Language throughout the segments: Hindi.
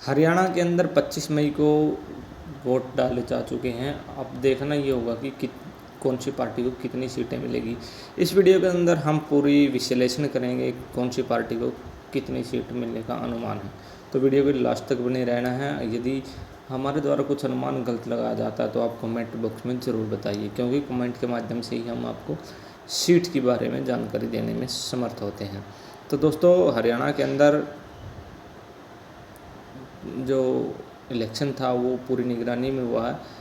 हरियाणा के अंदर 25 मई को वोट डाले जा चुके हैं। अब देखना ये होगा कि कौन सी पार्टी को कितनी सीटें मिलेगी। इस वीडियो के अंदर हम पूरी विश्लेषण करेंगे कौन सी पार्टी को कितनी सीट मिलने का अनुमान है। तो वीडियो के लास्ट तक बने रहना है। यदि हमारे द्वारा कुछ अनुमान गलत लगाया जाता है तो आप कमेंट बॉक्स में ज़रूर बताइए, क्योंकि कमेंट के माध्यम से ही हम आपको सीट के बारे में जानकारी देने में समर्थ होते हैं। तो दोस्तों, हरियाणा के अंदर जो इलेक्शन था वो पूरी निगरानी में हुआ है।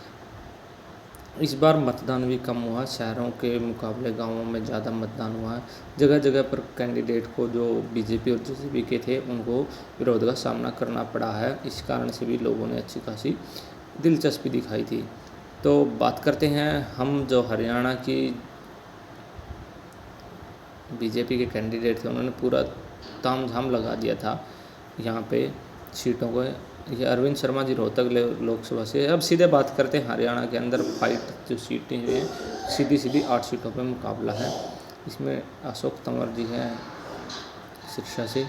इस बार मतदान भी कम हुआ, शहरों के मुकाबले गांवों में ज़्यादा मतदान हुआ है। जगह जगह पर कैंडिडेट को जो बीजेपी और जेजेपी के थे उनको विरोध का सामना करना पड़ा है। इस कारण से भी लोगों ने अच्छी खासी दिलचस्पी दिखाई थी। तो बात करते हैं हम जो हरियाणा की बीजेपी के कैंडिडेट थे, उन्होंने पूरा तामझाम लगा दिया था यहाँ पे सीटों को। ये अरविंद शर्मा जी रोहतक लोकसभा से। अब सीधे बात करते हैं हरियाणा के अंदर फाइट जो सीटें हुई हैं, सीधी 8 सीटों पे मुकाबला है। इसमें अशोक तंवर जी हैं सिरसा से,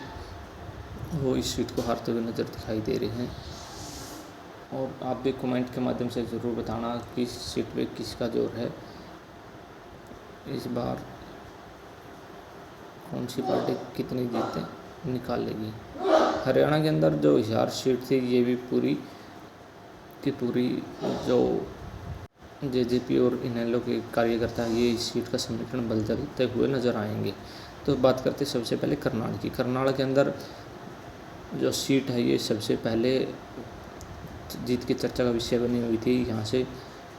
वो इस सीट को हारते हुए नज़र दिखाई दे रहे हैं। और आप भी कमेंट के माध्यम से ज़रूर बताना कि इस सीट पे किसका जोर है। इस बार कौन सी पार्टी कितनी जीतें निकाल लेगी। हरियाणा के अंदर जो हिसार सीट थी, ये भी पूरी की पूरी जो जेजेपी और इनेलो के कार्यकर्ता ये इस सीट का समीकरण बदलते हुए नजर आएंगे। तो बात करते सबसे पहले करनाल की। करनाल के अंदर जो सीट है ये सबसे पहले जीत की चर्चा का विषय बनी हुई थी। यहाँ से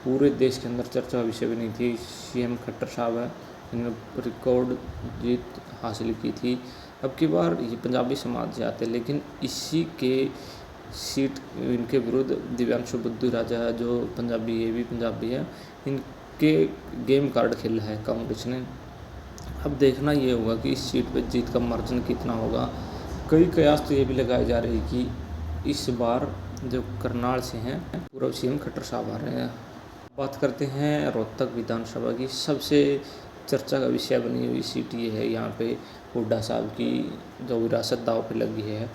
पूरे देश के अंदर चर्चा का विषय बनी थी। सीएम खट्टर साहब है, इन्होंने रिकॉर्ड जीत हासिल की थी। अब की बार ये पंजाबी समाज से आते हैं, लेकिन इसी के सीट इनके विरुद्ध दिव्यांशु बुद्धू राजा है जो पंजाबी, ये भी पंजाबी है, इनके गेम कार्ड खेला है कांग्रेस ने। अब देखना ये होगा कि इस सीट पर जीत का मार्जिन कितना होगा। कई कयास तो ये भी लगाए जा रहे हैं कि इस बार जो करनाल से हैं पूर्व सीएम खट्टर साहब आ रहे हैं। बात करते हैं रोहतक विधानसभा की। सबसे चर्चा का विषय बनी हुई सीट ये है, यहाँ पे हुड्डा साहब की जो विरासत दाव पे लगी है।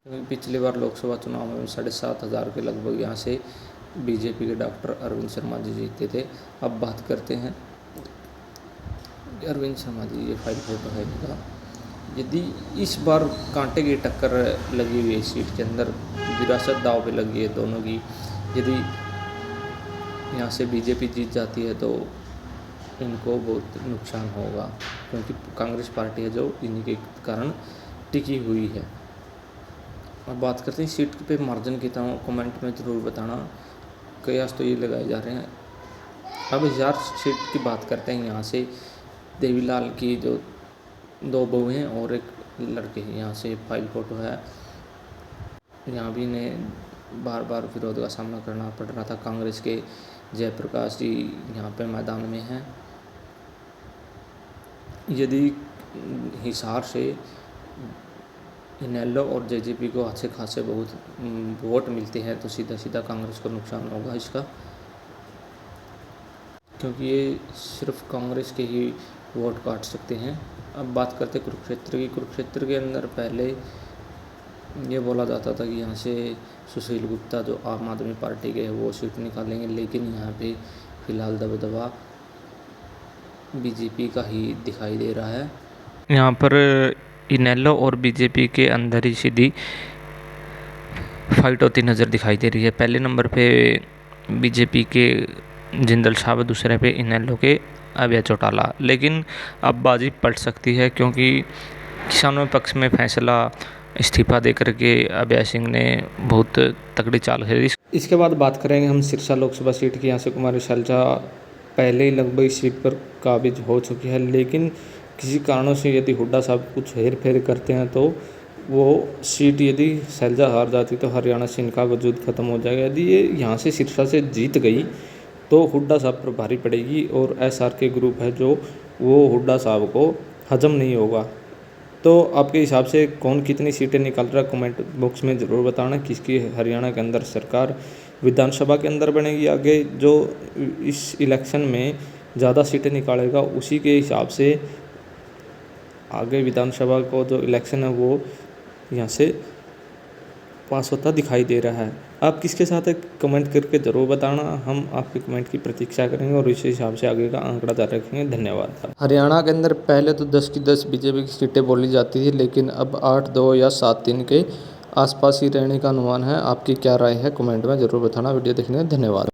क्योंकि पिछली बार लोकसभा चुनाव में 7,500 के लगभग यहाँ से बीजेपी के डॉक्टर अरविंद शर्मा जी जीते थे। अब बात करते हैं अरविंद शर्मा जी, ये फाइल फोटो है इनका। यदि इस बार कांटे की टक्कर लगी हुई है सीट के अंदर, विरासत दाव पे लगी है दोनों की। यदि यहाँ से बीजेपी जीत जाती है तो इनको बहुत नुकसान होगा, क्योंकि कांग्रेस पार्टी है जो इन्हीं के कारण टिकी हुई है। अब बात करते हैं सीट पे मार्जिन कितना हो, कमेंट में ज़रूर बताना। कयास तो ये लगाए जा रहे हैं। अब हिसार सीट की बात करते हैं। यहाँ से देवीलाल की जो 2 बहू हैं और एक लड़के हैं, यहाँ से फाइल फोटो है। यहाँ भी इन्हें बार बार विरोध का सामना करना पड़ रहा था। कांग्रेस के जयप्रकाश जी यहाँ पे मैदान में हैं। यदि हिसार से इनेलो और जेजेपी को अच्छे खासे बहुत वोट मिलते हैं तो सीधा कांग्रेस को नुकसान होगा इसका, क्योंकि ये सिर्फ कांग्रेस के ही वोट काट सकते हैं। अब बात करते कुरुक्षेत्र की। कुरुक्षेत्र के अंदर पहले ये बोला जाता था कि यहाँ से सुशील गुप्ता जो आम आदमी पार्टी के वो सीट निकालेंगे, लेकिन यहाँ पे फिलहाल दबदबा बीजेपी का ही दिखाई दे रहा है। यहाँ पर इनेलो और बीजेपी के अंदर ही सीधी फाइट होती नज़र दिखाई दे रही है। पहले नंबर पे बीजेपी के जिंदल साहब, दूसरे पे इनेलो के अभय चौटाला। लेकिन अब बाजी पलट सकती है, क्योंकि किसानों के पक्ष में फैसला इस्तीफा दे करके अभय सिंह ने बहुत तगड़ी चाल खेली। इसके बाद बात करेंगे हम सिरसा लोकसभा सीट की। यहाँ से कुमारी शैलजा पहले ही लगभग इस सीट पर काबिज हो चुकी है, लेकिन किसी कारणों से यदि हुड्डा साहब कुछ हेर फेर करते हैं तो वो सीट, यदि शैलजा हार जाती तो हरियाणा से इनका वजूद ख़त्म हो जाएगा। यदि ये यहाँ से सिरसा से जीत गई तो हुड्डा साहब पर भारी पड़ेगी, और एसआर के ग्रुप है जो वो हुड्डा साहब को हजम नहीं होगा। तो आपके हिसाब से कौन कितनी सीटें निकाल रहा है, कमेंट बॉक्स में ज़रूर बताना। किसकी हरियाणा के अंदर सरकार विधानसभा के अंदर बनेगी आगे, जो इस इलेक्शन में ज़्यादा सीटें निकालेगा उसी के हिसाब से आगे विधानसभा को जो इलेक्शन है वो यहाँ से पास होता दिखाई दे रहा है। आप किसके साथ है कमेंट करके ज़रूर बताना, हम आपके कमेंट की प्रतीक्षा करेंगे और इसी हिसाब से आगे का आंकड़ा जारी रखेंगे। धन्यवाद। हरियाणा के अंदर पहले तो 10 की 10 बीजेपी की सीटें बोली जाती थी, लेकिन अब 8-2 या 7-3 के आसपास ही रहने का अनुमान है। आपकी क्या राय है कमेंट में ज़रूर बताना। वीडियो देखने धन्यवाद।